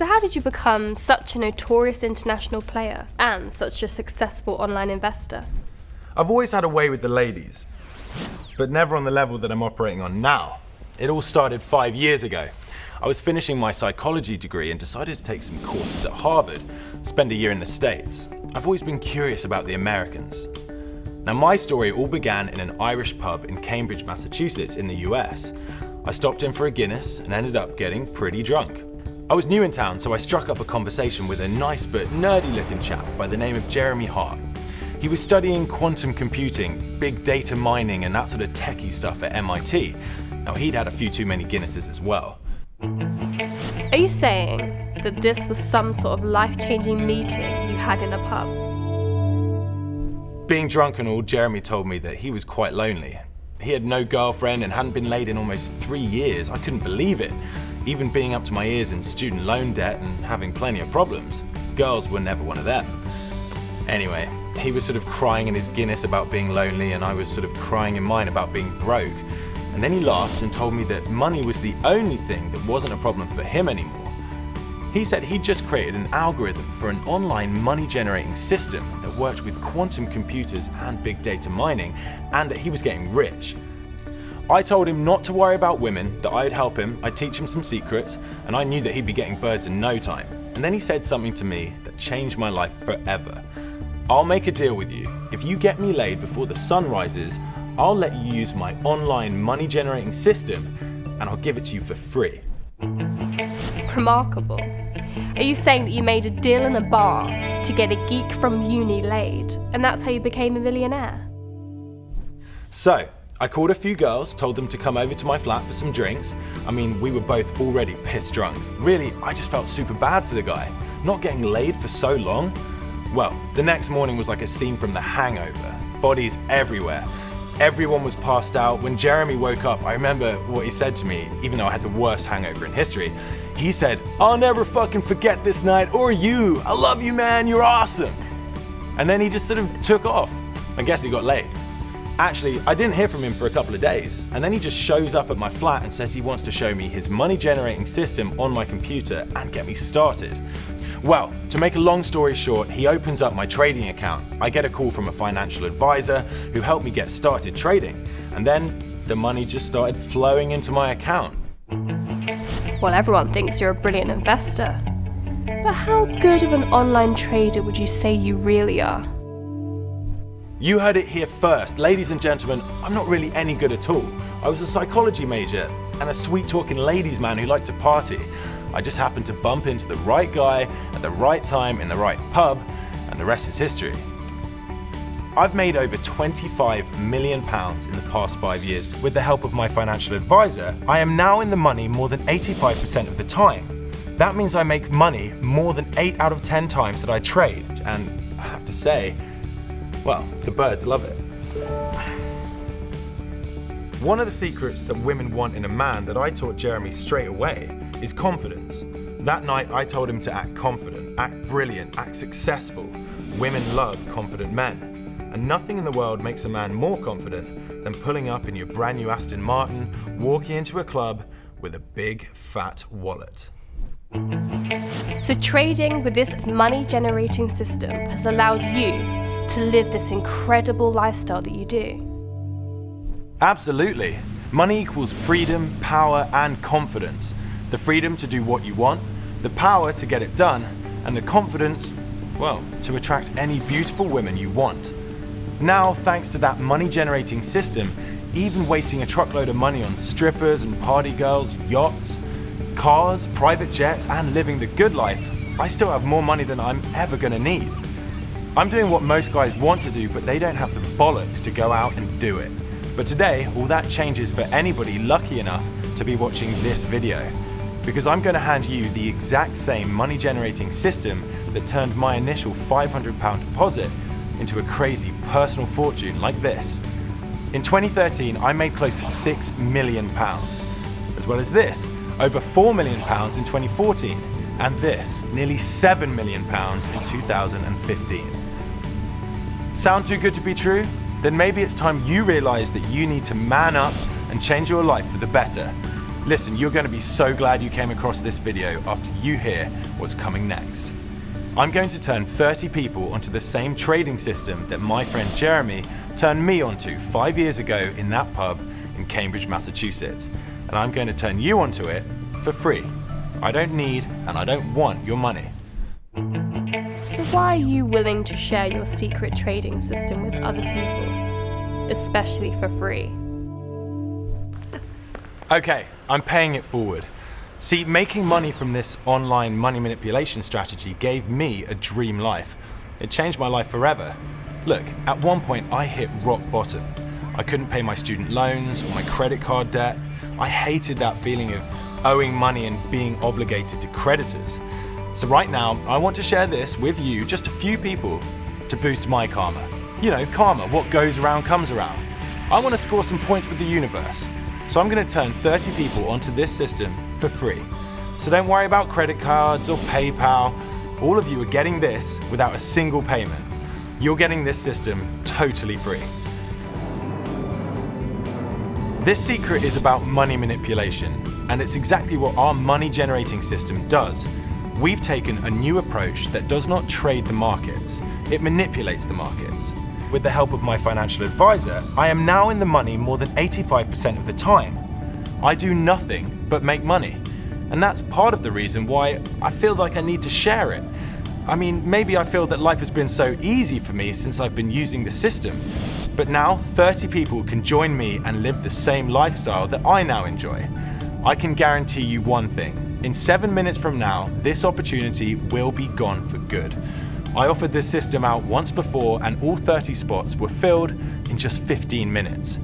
So how did you become such a notorious international player and such a successful online investor? I've always had a way with the ladies, but never on the level that I'm operating on now. It all started 5 years ago. I was finishing my psychology degree and decided to take some courses at Harvard, spend a year in the States. I've always been curious about the Americans. Now, my story all began in an Irish pub in Cambridge, Massachusetts in the US. I stopped in for a Guinness and ended up getting pretty drunk. I was new in town, so I struck up a conversation with a nice but nerdy looking chap by the name of Jeremy Hart. He was studying quantum computing, big data mining and that sort of techie stuff at MIT. Now, he'd had a few too many Guinnesses as well. Are you saying that this was some sort of life-changing meeting you had in a pub? Being drunk and all, Jeremy told me that he was quite lonely. He had no girlfriend and hadn't been laid in almost 3 years. I couldn't believe it. Even being up to my ears in student loan debt and having plenty of problems. Girls were never one of them. Anyway, he was sort of crying in his Guinness about being lonely and I was sort of crying in mine about being broke. And then he laughed and told me that money was the only thing that wasn't a problem for him anymore. He said he'd just created an algorithm for an online money generating system that worked with quantum computers and big data mining, and that he was getting rich. I told him not to worry about women, that I'd help him, I'd teach him some secrets, and I knew that he'd be getting birds in no time. And then he said something to me that changed my life forever. I'll make a deal with you. If you get me laid before the sun rises, I'll let you use my online money generating system and I'll give it to you for free. Remarkable. Are you saying that you made a deal in a bar to get a geek from uni laid, and that's how you became a millionaire? So, I called a few girls, told them to come over to my flat for some drinks. I mean, we were both already pissed drunk. Really, I just felt super bad for the guy, not getting laid for so long. Well, the next morning was like a scene from The Hangover. Bodies everywhere. Everyone was passed out. When Jeremy woke up, I remember what he said to me, even though I had the worst hangover in history. He said, "I'll never fucking forget this night, or you. I love you, man, you're awesome." And then he just sort of took off. I guess he got laid. Actually, I didn't hear from him for a couple of days, and then he just shows up at my flat and says he wants to show me his money generating system on my computer and get me started. Well, to make a long story short, he opens up my trading account. I get a call from a financial advisor who helped me get started trading, and then the money just started flowing into my account. Well, everyone thinks you're a brilliant investor. But how good of an online trader would you say you really are? You heard it here first. Ladies and gentlemen, I'm not really any good at all. I was a psychology major and a sweet-talking ladies man who liked to party. I just happened to bump into the right guy at the right time in the right pub, and the rest is history. I've made over £25 million in the past 5 years. With the help of my financial advisor, I am now in the money more than 85% of the time. That means I make money more than 8 out of 10 times that I trade, and I have to say, well, the birds love it. One of the secrets that women want in a man that I taught Jeremy straight away is confidence. That night I told him to act confident, act brilliant, act successful. Women love confident men. And nothing in the world makes a man more confident than pulling up in your brand new Aston Martin, walking into a club with a big fat wallet. So trading with this money generating system has allowed you to live this incredible lifestyle that you do. Absolutely. Money equals freedom, power, and confidence. The freedom to do what you want, the power to get it done, and the confidence, well, to attract any beautiful women you want. Now, thanks to that money-generating system, even wasting a truckload of money on strippers and party girls, yachts, cars, private jets, and living the good life, I still have more money than I'm ever gonna need. I'm doing what most guys want to do, but they don't have the bollocks to go out and do it. But today, all that changes for anybody lucky enough to be watching this video. Because I'm going to hand you the exact same money generating system that turned my initial £500 deposit into a crazy personal fortune like this. In 2013, I made close to £6 million. As well as this, over £4 million in 2014, and this, nearly £7 million in 2015. Sound too good to be true? Then maybe it's time you realize that you need to man up and change your life for the better. Listen, you're going to be so glad you came across this video after you hear what's coming next. I'm going to turn 30 people onto the same trading system that my friend Jeremy turned me onto 5 years ago in that pub in Cambridge, Massachusetts. And I'm going to turn you onto it for free. I don't need and I don't want your money. So why are you willing to share your secret trading system with other people, especially for free? Okay, I'm paying it forward. See, making money from this online money manipulation strategy gave me a dream life. It changed my life forever. Look, at one point I hit rock bottom. I couldn't pay my student loans or my credit card debt. I hated that feeling of owing money and being obligated to creditors. So right now, I want to share this with you, just a few people, to boost my karma. You know, karma, what goes around comes around. I want to score some points with the universe. So I'm going to turn 30 people onto this system for free. So don't worry about credit cards or PayPal. All of you are getting this without a single payment. You're getting this system totally free. This secret is about money manipulation, and it's exactly what our money generating system does. We've taken a new approach that does not trade the markets, it manipulates the markets. With the help of my financial advisor, I am now in the money more than 85% of the time. I do nothing but make money, and that's part of the reason why I feel like I need to share it. I mean, maybe I feel that life has been so easy for me since I've been using the system, but now 30 people can join me and live the same lifestyle that I now enjoy. I can guarantee you one thing. In 7 minutes from now, this opportunity will be gone for good. I offered this system out once before and all 30 spots were filled in just 15 minutes.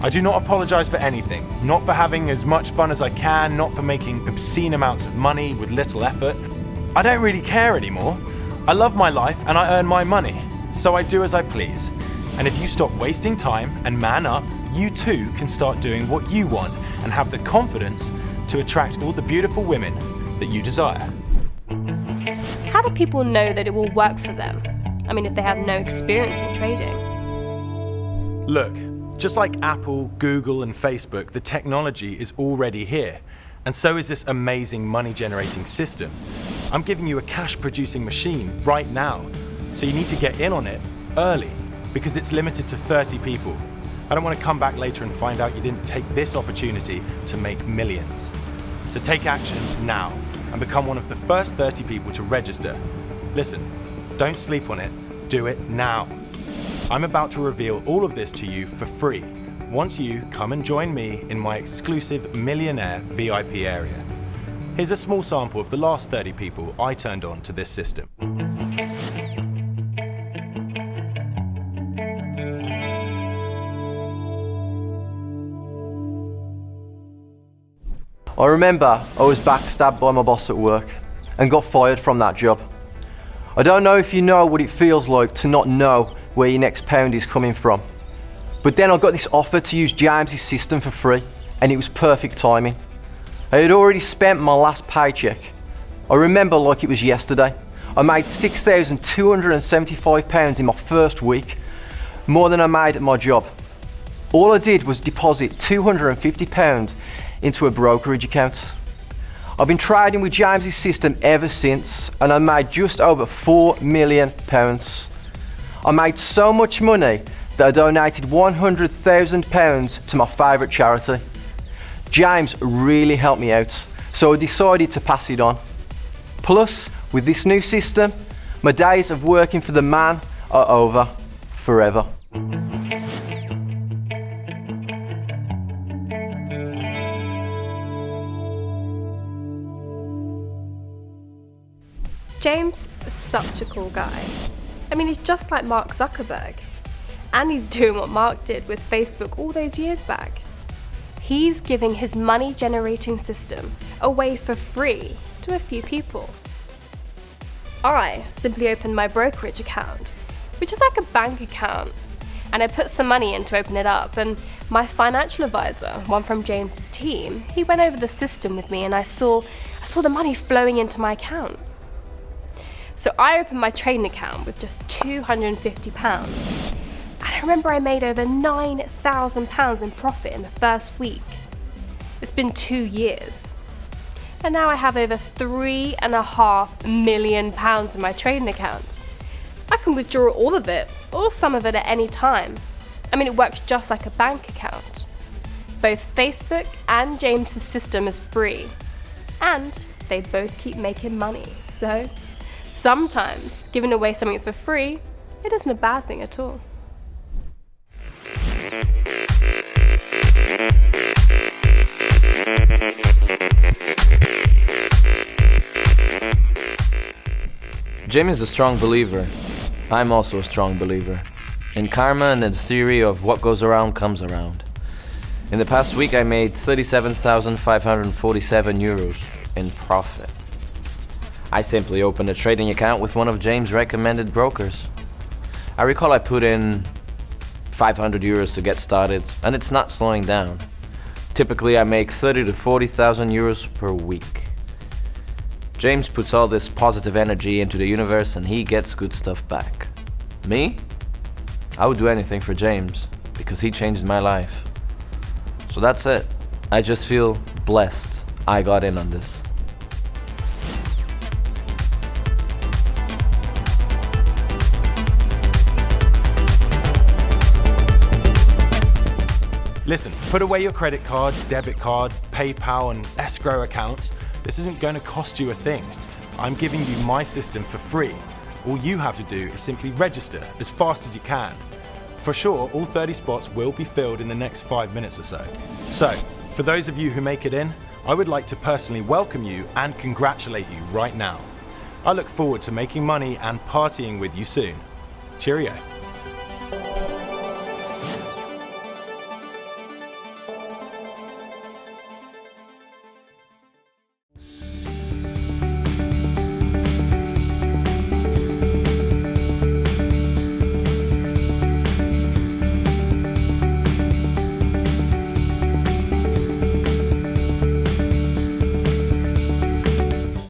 I do not apologize for anything, not for having as much fun as I can, not for making obscene amounts of money with little effort. I don't really care anymore. I love my life and I earn my money, so I do as I please. And if you stop wasting time and man up, you too can start doing what you want and have the confidence to attract all the beautiful women that you desire. How do people know that it will work for them? I mean, if they have no experience in trading. Look, just like Apple, Google, and Facebook, the technology is already here. And so is this amazing money generating system. I'm giving you a cash producing machine right now. So you need to get in on it early because it's limited to 30 people. I don't want to come back later and find out you didn't take this opportunity to make millions. So take action now and become one of the first 30 people to register. Listen, don't sleep on it, do it now. I'm about to reveal all of this to you for free once you come and join me in my exclusive millionaire VIP area. Here's a small sample of the last 30 people I turned on to this system. I remember I was backstabbed by my boss at work and got fired from that job. I don't know if you know what it feels like to not know where your next pound is coming from. But then I got this offer to use James's system for free, and it was perfect timing. I had already spent my last paycheck. I remember like it was yesterday. I made £6,275 in my first week, more than I made at my job. All I did was deposit £250 into a brokerage account. I've been trading with James's system ever since, and I made just over £4 million. I made so much money that I donated £100,000 to my favourite charity. James really helped me out, so I decided to pass it on. Plus, with this new system, my days of working for the man are over forever. James is such a cool guy. I mean, he's just like Mark Zuckerberg. And he's doing what Mark did with Facebook all those years back. He's giving his money generating system away for free to a few people. I simply opened my brokerage account, which is like a bank account, and I put some money in to open it up, and my financial advisor, one from James's team, he went over the system with me, and I saw the money flowing into my account. So I opened my trading account with just £250, and I remember I made over £9,000 in profit in the first week. It's been 2 years. And now I have over £3.5 million in my trading account. I can withdraw all of it, or some of it at any time. I mean, it works just like a bank account. Both Facebook and James's system is free. And they both keep making money. So, sometimes giving away something for free, it isn't a bad thing at all. Jim is a strong believer. I'm also a strong believer in karma and in the theory of what goes around comes around. In the past week I made 37,547 euros in profit. I simply opened a trading account with one of James' recommended brokers. I recall I put in 500 euros to get started, and it's not slowing down. Typically I make 30 to 40,000 euros per week. James puts all this positive energy into the universe and he gets good stuff back. Me? I would do anything for James because he changed my life. So that's it. I just feel blessed I got in on this. Listen, put away your credit card, debit card, PayPal and escrow accounts. This isn't going to cost you a thing. I'm giving you my system for free. All you have to do is simply register as fast as you can. For sure, all 30 spots will be filled in the next 5 minutes or so. So, for those of you who make it in, I would like to personally welcome you and congratulate you right now. I look forward to making money and partying with you soon. Cheerio.